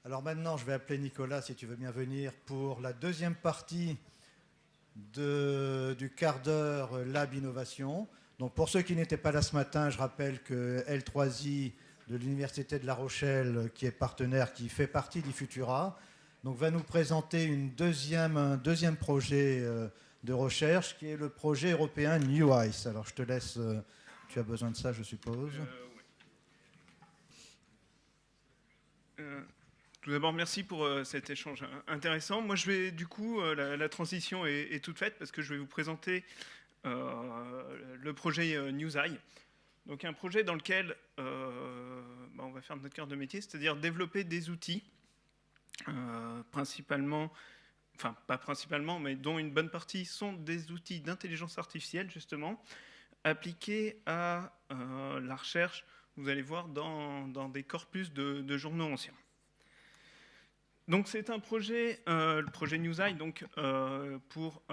Alors maintenant, je vais appeler Nicolas, si tu veux bien venir, pour la deuxième partie du quart d'heure Lab Innovation. Donc pour ceux qui n'étaient pas là ce matin, je rappelle que L3I de l'Université de La Rochelle, qui est partenaire, qui fait partie d'Ifutura, donc va nous présenter un deuxième projet de recherche, qui est le projet européen New Ice. Alors je te laisse, tu as besoin de ça, je suppose. Ouais. Tout d'abord, merci pour cet échange intéressant. Moi, je vais, du coup, la transition est toute faite parce que je vais vous présenter le projet NewsEye. Donc, un projet dans lequel on va faire notre cœur de métier, c'est-à-dire développer des outils, principalement, enfin, pas principalement, mais dont une bonne partie sont des outils d'intelligence artificielle, justement, appliqués à la recherche, vous allez voir, dans des corpus de journaux anciens. Donc c'est un projet, le projet NewsEye, donc pour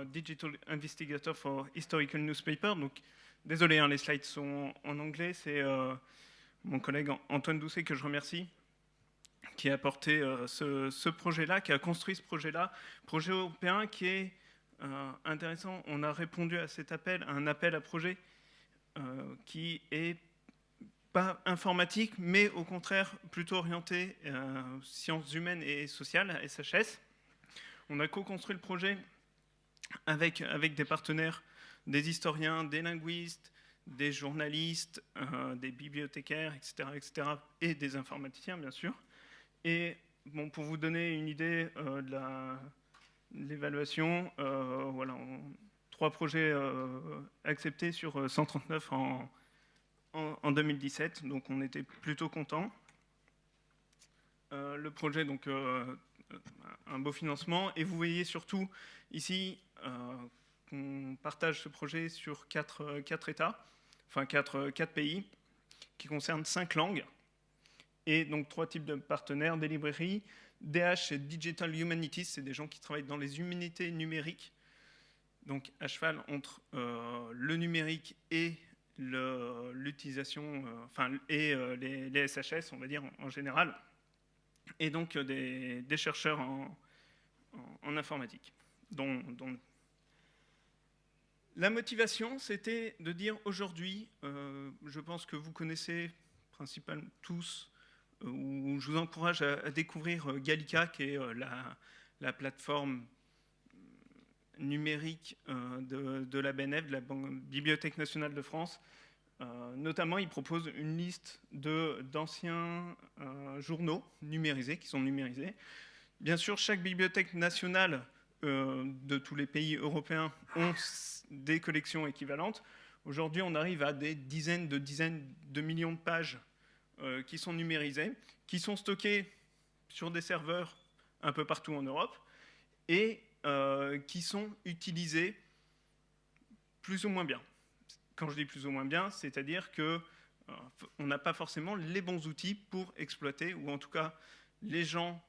Digital Investigator for Historical Newspaper. Donc désolé, hein, les slides sont en anglais. C'est mon collègue Antoine Doucet que je remercie, qui a apporté ce projet-là, qui a construit ce projet-là, projet européen qui est intéressant. On a répondu à cet appel, à un appel à projet qui est pas informatique, mais au contraire plutôt orienté sciences humaines et sociales, SHS. On a co-construit le projet avec des partenaires, des historiens, des linguistes, des journalistes, des bibliothécaires, etc., et des informaticiens, bien sûr. Et bon, pour vous donner une idée de l'évaluation, voilà, 3 projets acceptés sur 139 en 2017, donc on était plutôt contents. Le projet, donc un beau financement, et vous voyez surtout ici qu'on partage ce projet sur 4 États, enfin 4 pays, qui concernent 5 langues, et donc 3 types de partenaires, des librairies. DH et Digital Humanities, c'est des gens qui travaillent dans les humanités numériques, donc à cheval entre le numérique et l'utilisation, les SHS, on va dire en général, et donc des chercheurs en informatique. La motivation, c'était de dire aujourd'hui, je pense que vous connaissez principalement tous, ou je vous encourage à découvrir Gallica, qui est la plateforme numérique de la BNF, de la Bibliothèque nationale de France. Notamment, ils proposent une liste d'anciens journaux numérisés, qui sont numérisés. Bien sûr, chaque bibliothèque nationale de tous les pays européens ont des collections équivalentes. Aujourd'hui, on arrive à des dizaines de millions de pages qui sont numérisées, qui sont stockées sur des serveurs un peu partout en Europe, et qui sont utilisés plus ou moins bien. Quand je dis plus ou moins bien, c'est-à-dire qu'on n'a pas forcément les bons outils pour exploiter, ou en tout cas les gens,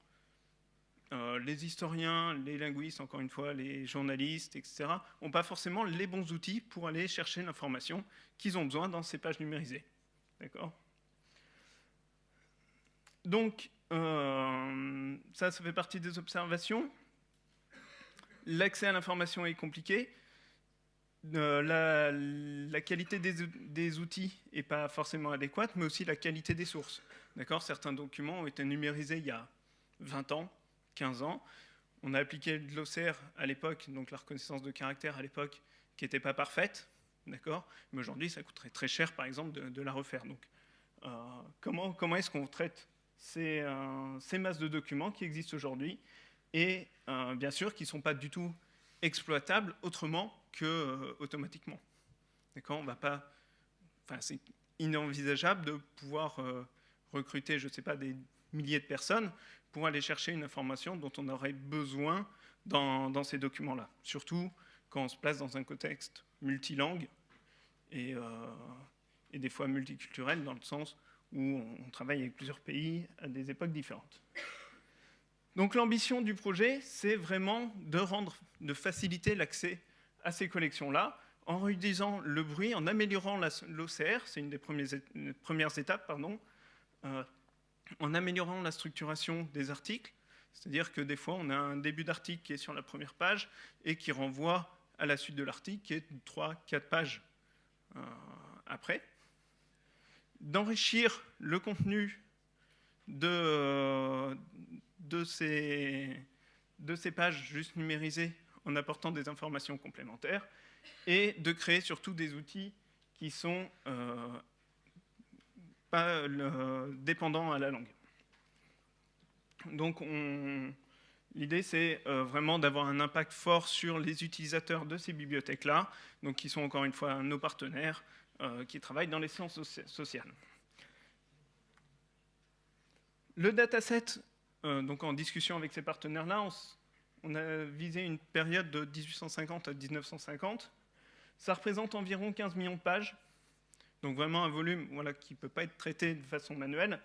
les historiens, les linguistes, encore une fois, les journalistes, etc., n'ont pas forcément les bons outils pour aller chercher l'information qu'ils ont besoin dans ces pages numérisées. D'accord ? Donc, ça fait partie des observations. L'accès à l'information est compliqué. La qualité des outils n'est pas forcément adéquate, mais aussi la qualité des sources. D'accord ? Certains documents ont été numérisés il y a 20 ans, 15 ans. On a appliqué le glossaire à l'époque, donc la reconnaissance de caractère à l'époque, qui n'était pas parfaite. D'accord ? Mais aujourd'hui, ça coûterait très cher, par exemple, de la refaire. Donc, comment est-ce qu'on traite ces masses de documents qui existent aujourd'hui et bien sûr qui ne sont pas du tout exploitables autrement que automatiquement. D'accord ? On va pas, c'est inenvisageable de pouvoir recruter, je ne sais pas, des milliers de personnes pour aller chercher une information dont on aurait besoin dans ces documents-là. Surtout quand on se place dans un contexte multilangue et des fois multiculturel, dans le sens où on travaille avec plusieurs pays à des époques différentes. Donc l'ambition du projet, c'est vraiment de faciliter l'accès à ces collections-là, en réduisant le bruit, en améliorant l'OCR, c'est une des premières étapes, en améliorant la structuration des articles, c'est-à-dire que des fois, on a un début d'article qui est sur la première page et qui renvoie à la suite de l'article qui est 3-4 pages après. D'enrichir le contenu de ces pages juste numérisées en apportant des informations complémentaires et de créer surtout des outils qui sont pas dépendants à la langue. Donc l'idée c'est vraiment d'avoir un impact fort sur les utilisateurs de ces bibliothèques-là, donc qui sont encore une fois nos partenaires qui travaillent dans les sciences sociales. Le dataset, donc en discussion avec ces partenaires-là, on a visé une période de 1850 à 1950. Ça représente environ 15 millions de pages, donc vraiment un volume qui ne peut pas être traité de façon manuelle.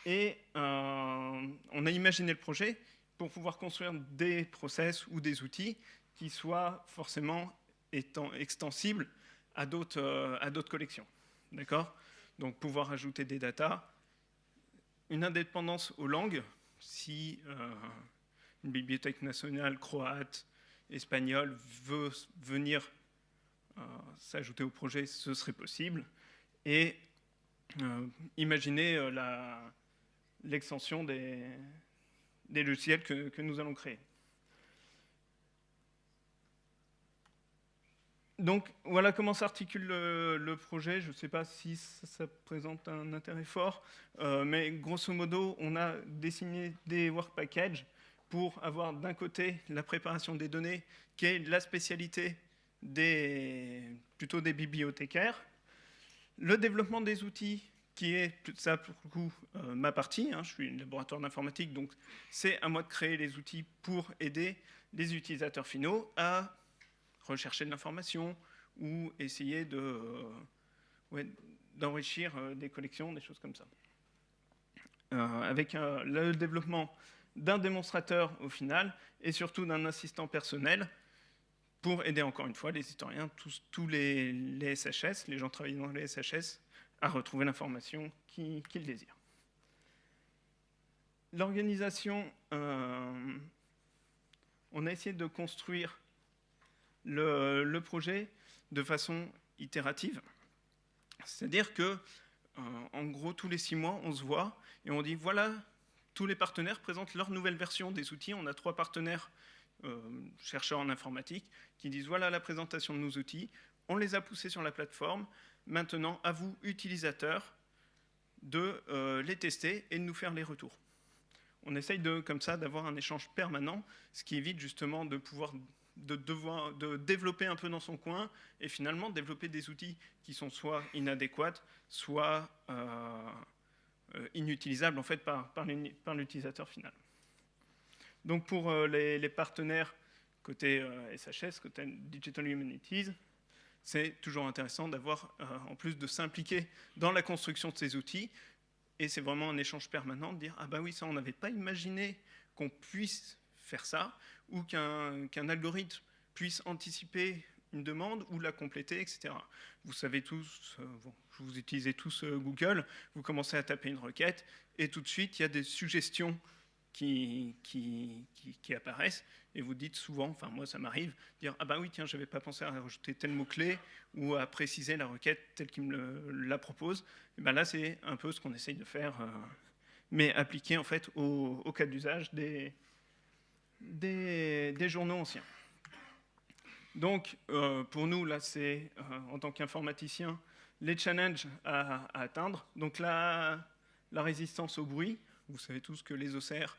Et on a imaginé le projet pour pouvoir construire des process ou des outils qui soient forcément extensibles à d'autres collections. D'accord ? Donc pouvoir ajouter des datas, une indépendance aux langues, si une bibliothèque nationale croate, espagnole veut venir s'ajouter au projet, ce serait possible. Et imaginez l'extension des logiciels que nous allons créer. Donc voilà comment s'articule le projet. Je ne sais pas si ça présente un intérêt fort, mais grosso modo, on a dessiné des work packages pour avoir d'un côté la préparation des données, qui est la spécialité plutôt des bibliothécaires, le développement des outils, qui est ça pour le coup ma partie, je suis laboratoire d'informatique, donc c'est à moi de créer les outils pour aider les utilisateurs finaux à rechercher de l'information ou essayer d'enrichir des collections, des choses comme ça. Avec le développement d'un démonstrateur au final et surtout d'un assistant personnel pour aider encore une fois les historiens, tous les SHS, les gens travaillant dans les SHS, à retrouver l'information qu'ils désirent. L'organisation, on a essayé de construire le projet de façon itérative. C'est-à-dire que, en gros, tous les 6 mois, on se voit et on dit, voilà, tous les partenaires présentent leur nouvelle version des outils. On a 3 partenaires chercheurs en informatique qui disent, voilà la présentation de nos outils. On les a poussés sur la plateforme. Maintenant, à vous, utilisateurs, de les tester et de nous faire les retours. On essaye comme ça d'avoir un échange permanent, ce qui évite justement de pouvoir de développer un peu dans son coin et finalement développer des outils qui sont soit inadéquats, soit inutilisables en fait par l'utilisateur final. Donc pour les partenaires côté SHS, côté Digital Humanities, c'est toujours intéressant d'avoir, en plus de s'impliquer dans la construction de ces outils, et c'est vraiment un échange permanent de dire « Ah bah oui, ça on n'avait pas imaginé qu'on puisse faire ça », ou qu'un algorithme puisse anticiper une demande ou la compléter, etc. Vous savez tous, vous utilisez tous Google, vous commencez à taper une requête, et tout de suite, il y a des suggestions qui apparaissent, et vous dites souvent, enfin moi ça m'arrive, dire « Ah bah oui, tiens, j'avais pas pensé à rajouter tel mot-clé, ou à préciser la requête telle qu'il me la propose », et ben là c'est un peu ce qu'on essaye de faire, mais appliqué en fait au cas d'usage des journaux anciens. Donc, pour nous, là, c'est, en tant qu'informaticien, les challenges à atteindre. Donc, la résistance au bruit. Vous savez tous que les OCR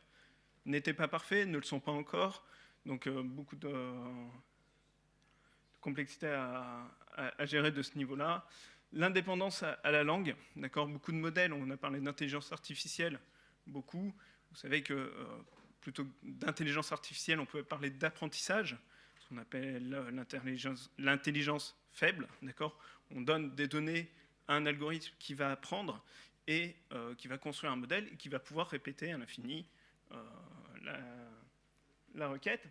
n'étaient pas parfaits, ne le sont pas encore. Donc, beaucoup de complexité à gérer de ce niveau-là. L'indépendance à la langue. D'accord, beaucoup de modèles. On a parlé d'intelligence artificielle, beaucoup. Vous savez que plutôt d'intelligence artificielle, on peut parler d'apprentissage, ce qu'on appelle l'intelligence faible, d'accord ? On donne des données à un algorithme qui va apprendre et qui va construire un modèle et qui va pouvoir répéter à l'infini la requête.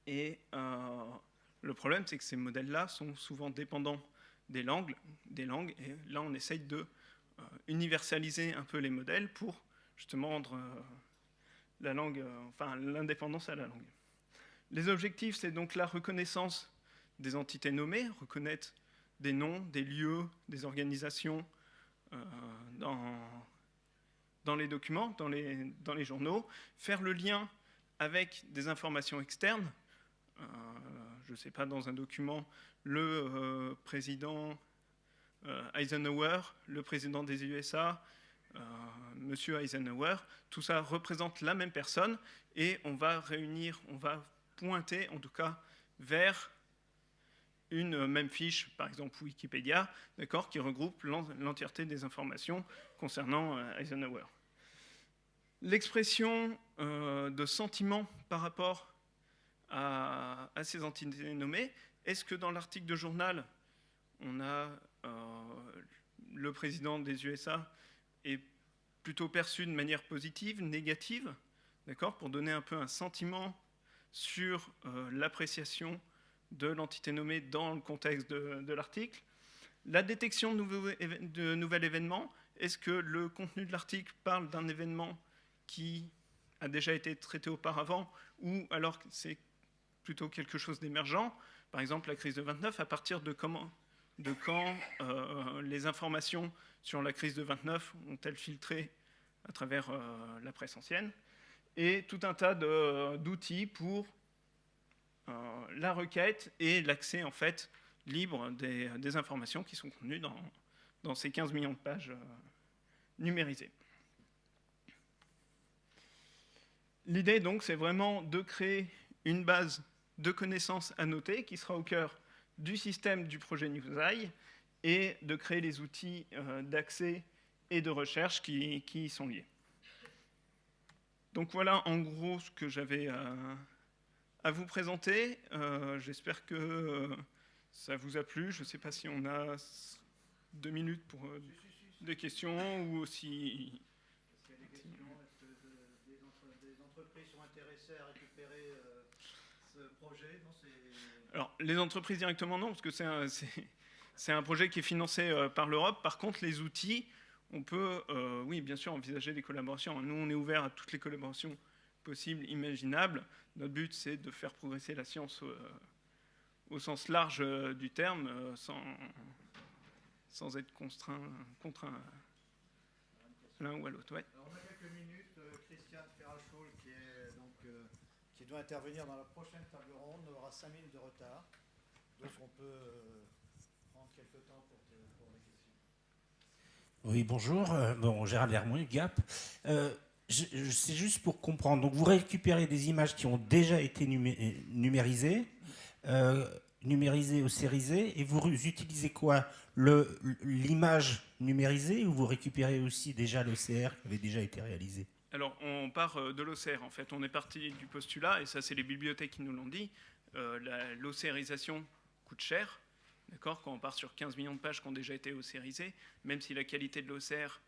Et le problème, c'est que ces modèles-là sont souvent dépendants des langues, et là, on essaye de universaliser un peu les modèles pour justement rendre la langue, l'indépendance à la langue. Les objectifs, c'est donc la reconnaissance des entités nommées, reconnaître des noms, des lieux, des organisations dans les documents, dans les journaux, faire le lien avec des informations externes. Je ne sais pas, dans un document, le président Eisenhower, le président des USA, Monsieur Eisenhower, tout ça représente la même personne et on va réunir, on va pointer en tout cas vers une même fiche, par exemple Wikipédia, d'accord, qui regroupe l'entièreté des informations concernant Eisenhower. L'expression de sentiment par rapport à ces entités nommées, est-ce que dans l'article de journal, on a le président des USA est plutôt perçu de manière positive, négative, d'accord, pour donner un peu un sentiment sur l'appréciation de l'entité nommée dans le contexte de l'article. La détection de nouvel événement, est-ce que le contenu de l'article parle d'un événement qui a déjà été traité auparavant ou alors que c'est plutôt quelque chose d'émergent? Par exemple, la crise de 29, à partir de quand les informations sur la crise de 29 ont-elles filtré à travers la presse ancienne, et tout un tas d'outils pour la requête et l'accès en fait libre des informations qui sont contenues dans ces 15 millions de pages numérisées. L'idée donc, c'est vraiment de créer une base de connaissances à noter qui sera au cœur du système du projet Newseye et de créer les outils d'accès et de recherche qui y sont liés. Donc voilà en gros ce que j'avais à vous présenter. J'espère que ça vous a plu. Je ne sais pas si on a 2 minutes pour des questions ou aussi... Est-ce qu'il y a des questions? Est-ce que des entreprises sont intéressées à récupérer ce projet? Non, alors, les entreprises directement, non, parce que c'est un projet qui est financé par l'Europe. Par contre, les outils, on peut, oui, bien sûr, envisager des collaborations. Nous, on est ouvert à toutes les collaborations possibles, imaginables. Notre but, c'est de faire progresser la science au sens large du terme, sans être contraint l'un ou à l'autre. Ouais. Alors, on a quelques minutes. Christiane Ferrachol, qui doit intervenir dans la prochaine table ronde, aura 5 minutes de retard. Donc, on peut prendre quelques temps pour les questions. Oui, bonjour. Gérald Hermouy, GAP. C'est juste pour comprendre. Donc, vous récupérez des images qui ont déjà été numérisées, ou sérisées, et vous utilisez quoi? L'image numérisée, ou vous récupérez aussi déjà l'OCR qui avait déjà été réalisé? Alors, on part de l'OCR, en fait. On est parti du postulat, et ça, c'est les bibliothèques qui nous l'ont dit. L'OCRisation coûte cher, d'accord? Quand on part sur 15 millions de pages qui ont déjà été OCRisées, même si la qualité de l'OCR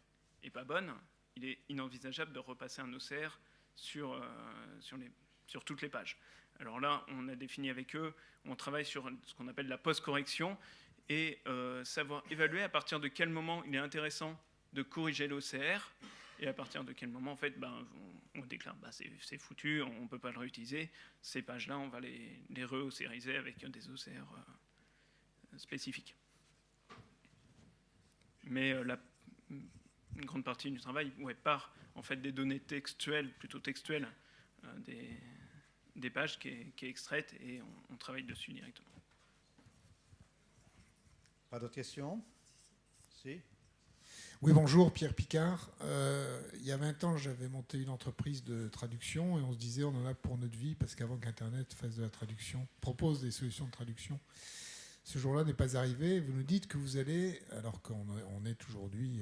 n'est pas bonne, il est inenvisageable de repasser un OCR sur toutes les pages. Alors là, on a défini avec eux, on travaille sur ce qu'on appelle la post-correction, et savoir évaluer à partir de quel moment il est intéressant de corriger l'OCR, et à partir de quel moment, en fait, on déclare c'est foutu, on ne peut pas le réutiliser. Ces pages-là, on va les re-OCRiser avec des OCR spécifiques. Mais une grande partie du travail part en fait des données textuelles, plutôt textuelles, des pages qui est extraite, et on travaille dessus directement. Pas d'autres questions? Si. Oui, bonjour, Pierre Picard. Il y a 20 ans, j'avais monté une entreprise de traduction et on se disait on en a pour notre vie parce qu'avant qu'Internet fasse de la traduction, propose des solutions de traduction. Ce jour-là n'est pas arrivé. Vous nous dites que vous allez, alors qu'on est aujourd'hui,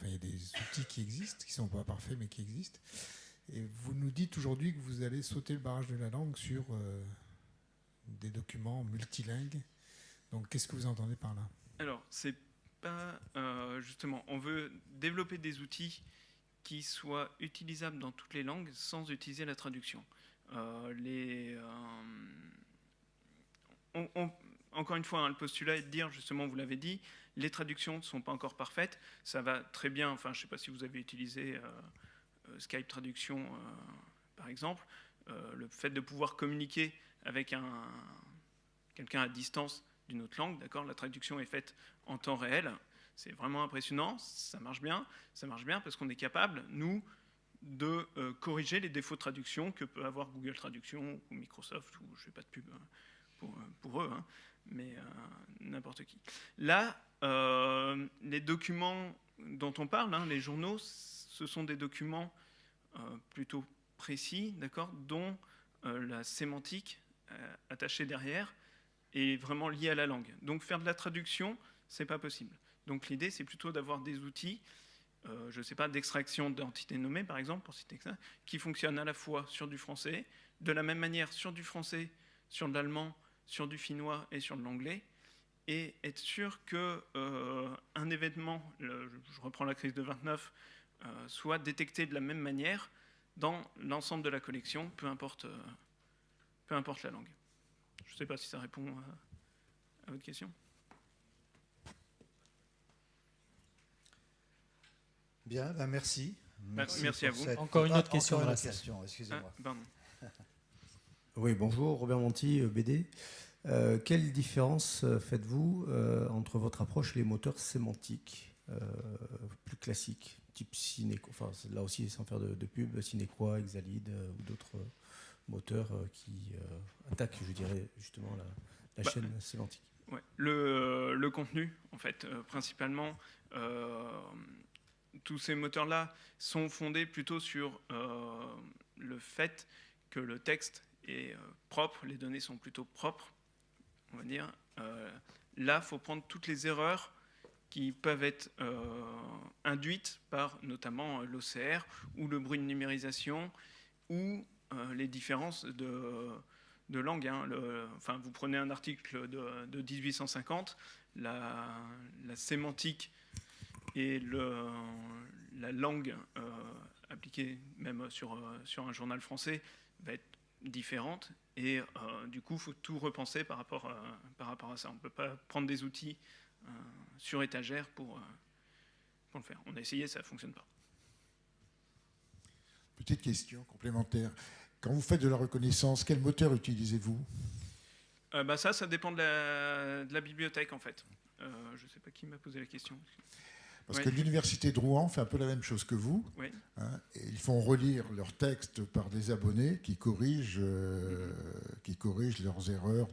il y a des outils qui existent, qui ne sont pas parfaits mais qui existent, et vous nous dites aujourd'hui que vous allez sauter le barrage de la langue sur des documents multilingues. Donc qu'est-ce que vous entendez par là? Alors, c'est pas justement, on veut développer des outils qui soient utilisables dans toutes les langues sans utiliser la traduction. En encore une fois, hein, le postulat est de dire, justement, vous l'avez dit, les traductions ne sont pas encore parfaites. Ça va très bien, enfin, je ne sais pas si vous avez utilisé Skype Traduction, par exemple. Le fait de pouvoir communiquer avec quelqu'un à distance d'une autre langue, d'accord, la traduction est faite en temps réel. C'est vraiment impressionnant, ça marche bien parce qu'on est capable, nous, de corriger les défauts de traduction que peut avoir Google Traduction ou Microsoft, ou je ne fais pas de pub pour eux, hein, mais n'importe qui. Là, les documents dont on parle, hein, les journaux, ce sont des documents plutôt précis, d'accord, dont la sémantique attachée derrière est vraiment liée à la langue. Donc faire de la traduction, c'est pas possible. Donc l'idée, c'est plutôt d'avoir des outils, je ne sais pas, d'extraction d'entités nommées, par exemple, pour citer ça, qui fonctionnent à la fois sur du français, de la même manière sur du français, sur de l'allemand, sur du finnois et sur de l'anglais, et être sûr qu'un événement, je reprends la crise de 29, soit détecté de la même manière dans l'ensemble de la collection, peu importe la langue. Je ne sais pas si ça répond à votre question. Bien, ben merci. Merci à vous. Encore une autre question Encore dans une la salle. question, excusez-moi. Pardon. Oui, bonjour, Robert Monti, BD. Quelle différence faites-vous entre votre approche et les moteurs sémantiques plus classiques, type Cinequo, enfin là aussi sans faire de pub, Cinequo, Exalid ou d'autres moteurs qui attaquent, je dirais, justement la chaîne sémantique? Ouais. Le contenu, en fait, principalement, tous ces moteurs-là sont fondés plutôt sur le fait que le texte est propre, les données sont plutôt propres, on va dire. Là, il faut prendre toutes les erreurs qui peuvent être induites par notamment l'OCR ou le bruit de numérisation ou les différences de langue. Hein. Enfin, vous prenez un article de 1850, la sémantique et la langue appliquée même sur un journal français va être différente. Et du coup, il faut tout repenser par rapport à ça. On ne peut pas prendre des outils sur étagère pour le faire. On a essayé, ça ne fonctionne pas. Petite question complémentaire. Quand vous faites de la reconnaissance, quel moteur utilisez-vous ? Ça dépend de la bibliothèque, en fait. Je ne sais pas qui m'a posé la question. Parce que l'université de Rouen fait un peu la même chose que vous. Oui. Hein, et ils font relire leurs textes par des abonnés qui corrigent leurs erreurs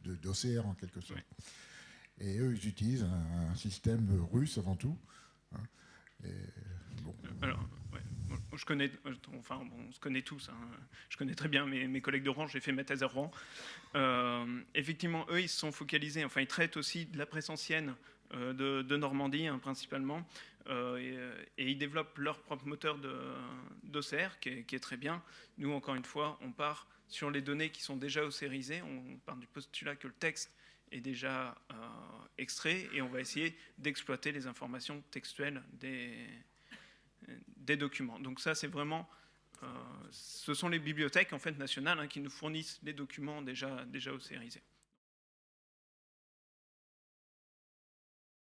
d'OCR en quelque sorte. Oui. Et eux, ils utilisent un système russe avant tout. Hein, et, bon. Alors, ouais. On se connaît tous. Hein. Je connais très bien mes collègues de Rouen. J'ai fait ma thèse à Rouen. Effectivement, eux, ils se sont focalisés. Enfin, ils traitent aussi de la presse ancienne de Normandie, hein, principalement. Et ils développent leur propre moteur d'OCR, qui est très bien. Nous, encore une fois, on part sur les données qui sont déjà OCRisées. On part du postulat que le texte est déjà extrait et on va essayer d'exploiter les informations textuelles des documents. Donc ça, c'est vraiment... ce sont les bibliothèques en fait, nationales qui nous fournissent les documents déjà OCRisés.